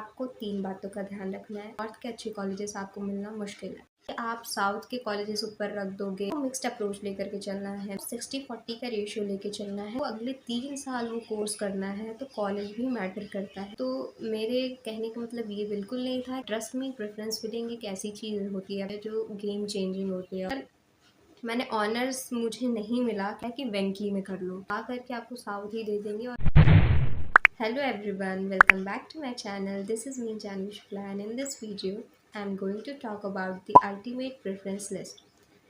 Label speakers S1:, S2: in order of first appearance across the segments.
S1: आपको 3 बातों का ध्यान रखना है। नॉर्थ के अच्छे कॉलेजेस आपको मिलना मुश्किल है। आप साउथ के कॉलेजेस ऊपर रख दोगे, तो मिक्स्ड अप्रोच लेकर के चलना है, 60-40 का रेशियो लेके चलना है। तो अगले 3 साल वो कोर्स करना है, तो कॉलेज भी मैटर करता है। तो मेरे कहने का मतलब ये बिल्कुल नहीं था। ट्रस्ट में प्रेफरेंस फिलिंग एक ऐसी चीज़ होती है जो गेम चेंजिंग होती है। मैंने ऑनर्स मुझे नहीं मिला क्या कि वेंकी में कर लो, आ करके आपको साउथ ही दे देंगे। और hello everyone, welcome back to my channel. This is me Janvi Shukla and in this video I am going to talk about the ultimate preference list.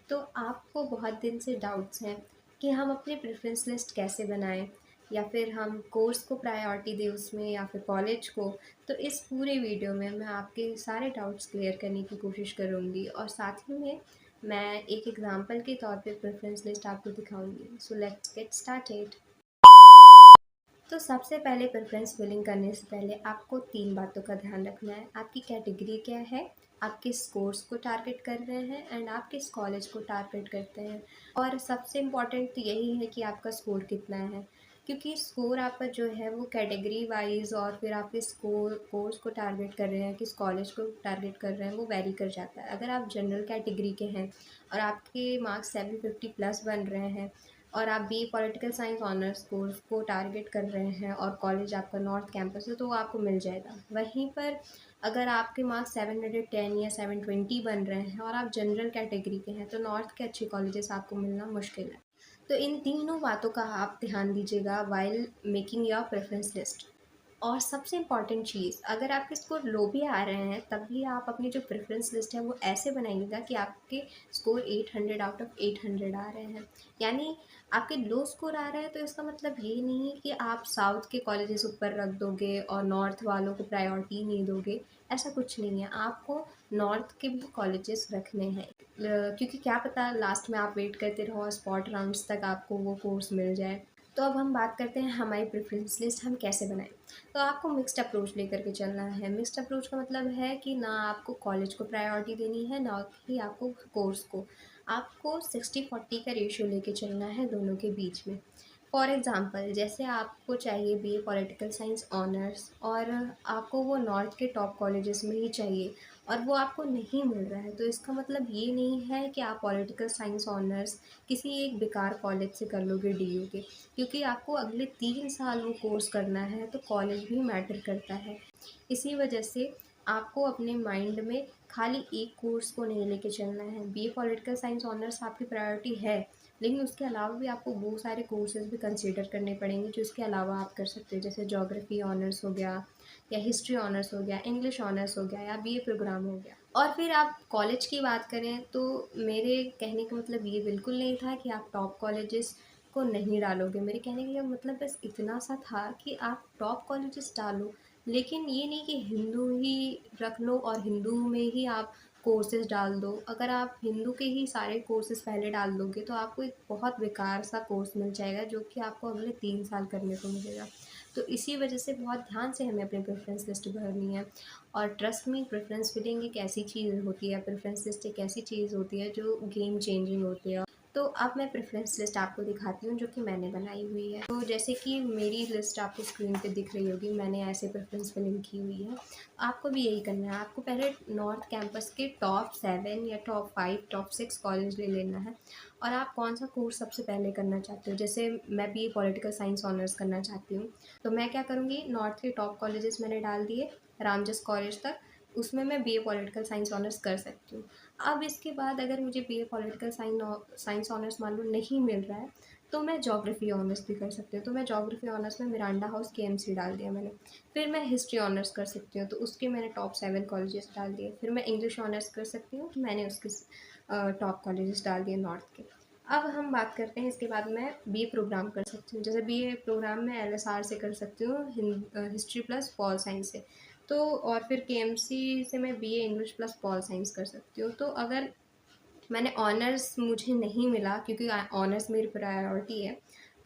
S1: तो आपको बहुत दिन से डाउट्स हैं कि हम अपने प्रेफरेंस लिस्ट कैसे बनाएं, या फिर हम कोर्स को प्रायोरिटी दें उसमें या फिर कॉलेज को। तो इस पूरे वीडियो में मैं आपके सारे डाउट्स क्लियर करने की कोशिश करूँगी और साथ ही में मैं एक एग्जांपल के तौर पे प्रेफरेंस लिस्ट आपको दिखाऊंगी। So let's get started. तो सबसे पहले प्रेफरेंस फिलिंग करने से पहले आपको 3 बातों का ध्यान रखना है। आपकी कैटेगरी क्या है, आप किस कोर्स को टारगेट कर रहे हैं एंड आप किस कॉलेज को टारगेट करते हैं। और सबसे इम्पॉर्टेंट तो यही है कि आपका स्कोर कितना है, क्योंकि स्कोर आपका जो है वो कैटेगरी वाइज और फिर आप किस कोर्स को टारगेट कर रहे हैं, किस कॉलेज को टारगेट कर रहे हैं, वो वेरी कर जाता है। अगर आप जनरल कैटेगरी के हैं और आपके मार्क्स 750 प्लस बन रहे हैं और आप B political science honours course को टारगेट कर रहे हैं और कॉलेज आपका नॉर्थ कैंपस है, तो वो आपको मिल जाएगा। वहीं पर अगर आपके मार्क्स 710 या 720 बन रहे हैं और आप जनरल कैटेगरी के हैं, तो नॉर्थ के अच्छे कॉलेजेस आपको मिलना मुश्किल है। तो इन तीनों बातों का आप ध्यान दीजिएगा while making your preference list. और सबसे इम्पॉर्टेंट चीज़, अगर आपके स्कोर लो भी आ रहे हैं तब भी आप अपनी जो प्रेफरेंस लिस्ट है वो ऐसे बनाइएगा कि आपके स्कोर 800 आउट ऑफ 800 आ रहे हैं। यानी आपके लो स्कोर आ रहे हैं तो इसका मतलब ये नहीं है कि आप साउथ के कॉलेजेस ऊपर रख दोगे और नॉर्थ वालों को प्रायोरिटी नहीं दोगे। ऐसा कुछ नहीं है, आपको नॉर्थ के भी कॉलेजेस रखने हैं, क्योंकि क्या पता लास्ट में आप वेट करते रहो, स्पॉट राउंड्स तक आपको वो कोर्स मिल जाए। तो अब हम बात करते हैं हमारी प्रेफरेंस लिस्ट हम कैसे बनाएं। तो आपको मिक्स्ड अप्रोच लेकर के चलना है। मिक्स्ड अप्रोच का मतलब है कि ना आपको कॉलेज को प्रायोरिटी देनी है, ना ही आपको कोर्स को। आपको 60-40 का रेशियो लेके चलना है दोनों के बीच में। फॉर एग्ज़ाम्पल, जैसे आपको चाहिए बीए पॉलिटिकल साइंस ऑनर्स और आपको वो नॉर्थ के टॉप कॉलेजेस में ही चाहिए और वो आपको नहीं मिल रहा है, तो इसका मतलब ये नहीं है कि आप पॉलिटिकल साइंस ऑनर्स किसी एक बेकार कॉलेज से कर लोगे डीयू के, क्योंकि आपको अगले 3 साल वो कोर्स करना है, तो कॉलेज भी मैटर करता है। इसी वजह से आपको अपने माइंड में खाली एक कोर्स को नहीं लेके चलना है। बीए पॉलिटिकल साइंस ऑनर्स आपकी प्रायोरिटी है, लेकिन उसके अलावा भी आपको बहुत सारे कोर्सेज भी कंसीडर करने पड़ेंगे जो इसके अलावा आप कर सकते हो। जैसे ज्योग्राफी ऑनर्स हो गया, या हिस्ट्री ऑनर्स हो गया, इंग्लिश ऑनर्स हो गया, या बीए प्रोग्राम हो गया। और फिर आप कॉलेज की बात करें तो मेरे कहने का मतलब ये बिल्कुल नहीं था कि आप टॉप कॉलेजेस को नहीं डालोगे। मेरे कहने का मतलब बस इतना सा था कि आप टॉप कॉलेजेस डालो, लेकिन ये नहीं कि हिंदू ही रख लो और हिंदू में ही आप कोर्सेज़ डाल दो। अगर आप हिंदू के ही सारे कोर्सेज़ पहले डाल दोगे तो आपको एक बहुत बेकार सा कोर्स मिल जाएगा जो कि आपको अगले 3 साल करने को मिलेगा। तो इसी वजह से बहुत ध्यान से हमें अपनी प्रेफरेंस लिस्ट भरनी है। और ट्रस्ट मी, प्रेफरेंस फिलिंग एक ऐसी चीज़ होती है, प्रेफरेंस लिस्ट एक ऐसी चीज़ होती है जो गेम चेंजिंग होती है। तो अब मैं प्रेफरेंस लिस्ट आपको दिखाती हूँ जो कि मैंने बनाई हुई है। तो जैसे कि मेरी लिस्ट आपको स्क्रीन पे दिख रही होगी, मैंने ऐसे प्रेफरेंस फिलिंग की हुई है। आपको भी यही करना है। आपको पहले नॉर्थ कैंपस के टॉप 7 या टॉप 5, टॉप 6 कॉलेज ले लेना है और आप कौन सा कोर्स सबसे पहले करना चाहते हो। जैसे मैं बीए पॉलिटिकल साइंस ऑनर्स करना चाहती हूँ, तो मैं क्या करूँगी, नॉर्थ के टॉप कॉलेजेस मैंने डाल दिए रामजस कॉलेज तक, उसमें मैं बीए पॉलिटिकल साइंस ऑनर्स कर सकती हूँ। अब इसके बाद अगर मुझे बीए पॉलिटिकल साइंस ऑनर्स मान लो नहीं मिल रहा है, तो मैं ज्योग्राफी ऑनर्स भी कर सकती हूँ। तो मैं ज्योग्राफी ऑनर्स में मिरांडा हाउस केएमसी डाल दिया मैंने। फिर मैं हिस्ट्री ऑनर्स कर सकती हूँ, तो उसके मैंने टॉप 7 कॉलेजेस डाल दिए। फिर मैं इंग्लिश ऑनर्स कर सकती हूँ, तो मैंने उसके टॉप कॉलेजेस डाल दिए नॉर्थ के। अब हम बात करते हैं, इसके बाद मैं बीए प्रोग्राम कर सकती हूँ। जैसे बीए प्रोग्राम में एलएसआर से कर सकती हूँ, हिस्ट्री प्लस पॉल साइंस से। तो और फिर केएमसी से मैं BA English plus pol science कर सकती हूँ। तो अगर मैंने ऑनर्स मुझे नहीं मिला, क्योंकि ऑनर्स मेरी प्रायोरिटी है,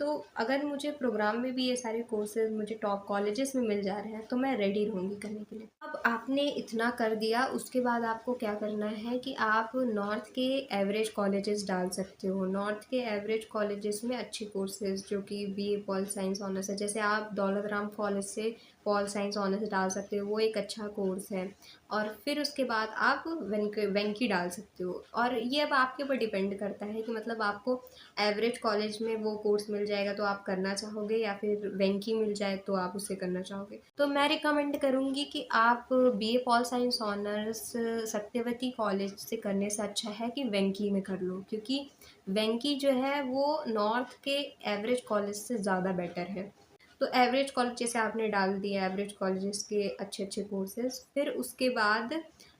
S1: तो अगर मुझे प्रोग्राम में भी ये सारे कोर्सेज मुझे टॉप कॉलेजेस में मिल जा रहे हैं तो मैं रेडी रहूँगी करने के लिए। अब अब आपने इतना कर दिया, उसके बाद आपको क्या करना है कि आप नॉर्थ के एवरेज कॉलेजेस डाल सकते हो। नॉर्थ के एवरेज कॉलेजेस में अच्छे कोर्सेज जो कि बीए पॉल साइंस ऑनर्स है, जैसे आप दौलत राम कॉलेज से पॉल साइंस ऑनर्स डाल सकते हो, वो एक अच्छा कोर्स है। और फिर उसके बाद आप वेंकी डाल सकते हो। और ये अब आपके ऊपर डिपेंड करता है कि मतलब आपको एवरेज कॉलेज में वो कोर्स मिल जाएगा तो आप करना चाहोगे, या फिर वेंकी मिल जाए तो आप उसे करना चाहोगे। तो मैं रिकमेंड करूँगी कि आप BA pol science honours Satyavati college से करने से अच्छा है कि वेंकी में कर लो, क्योंकि वेंकी जो है वो नॉर्थ के एवरेज कॉलेज से ज़्यादा बेटर है। तो एवरेज कॉलेज जैसे आपने डाल दिया, एवरेज कॉलेजेस के अच्छे अच्छे कोर्सेज, फिर उसके बाद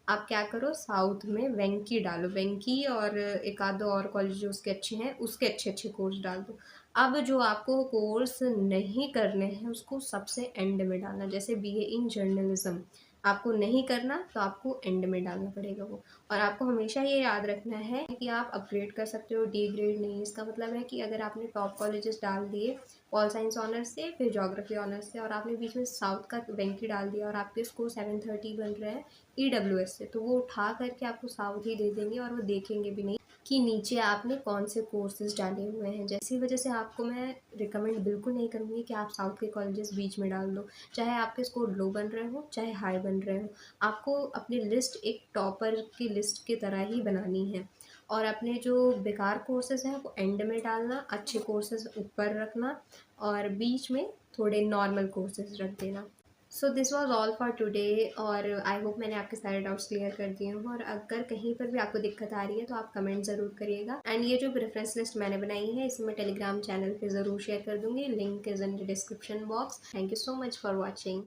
S1: आप क्या करो, साउथ में वेंकी डालो। वेंकी और एक आध दो और कॉलेज जो उसके अच्छे हैं, उसके अच्छे अच्छे कोर्स डाल दो। अब जो आपको कोर्स नहीं करने हैं उसको सबसे एंड में डालना, जैसे बीए इन जर्नलिज्म आपको नहीं करना तो आपको एंड में डालना पड़ेगा वो। और आपको हमेशा ये याद रखना है कि आप अपग्रेड कर सकते हो, डी ग्रेड नहीं। इसका मतलब है कि अगर आपने टॉप कॉलेजेस डाल दिए पॉल साइंस ऑनर्स से, फिर ज्योग्राफी ऑनर्स से, और आपने बीच में साउथ का वेंकी डाल दिया और आपके स्कोर 730 बन रहे हैं ईडब्ल्यूएस से, तो वो उठा करके आपको साउथ ही दे देंगे और वो देखेंगे भी नहीं कि नीचे आपने कौन से कोर्सेज डाले हुए हैं। जैसी वजह से आपको मैं रिकमेंड बिल्कुल नहीं करूँगी कि आप साउथ के कॉलेजेस बीच में डाल दो, चाहे आपके स्कोर लो बन रहे हो चाहे हाई बन रहे हो। आपको अपनी लिस्ट एक टॉपर की लिस्ट की तरह ही बनानी है, और अपने जो बेकार कोर्सेज हैं वो एंड में डालना, अच्छे कोर्सेज ऊपर रखना, और बीच में थोड़े नॉर्मल कोर्सेज रख देना। So this was all for today, और आई होप मैंने आपके सारे डाउट्स क्लियर कर दिए हों। और अगर कहीं पर भी आपको दिक्कत आ रही है तो आप कमेंट ज़रूर करिएगा। एंड ये जो रेफरेंस लिस्ट मैंने बनाई है इसे मैं टेलीग्राम चैनल पे ज़रूर शेयर कर दूँगी, link is in the description box. Thank you so much for watching.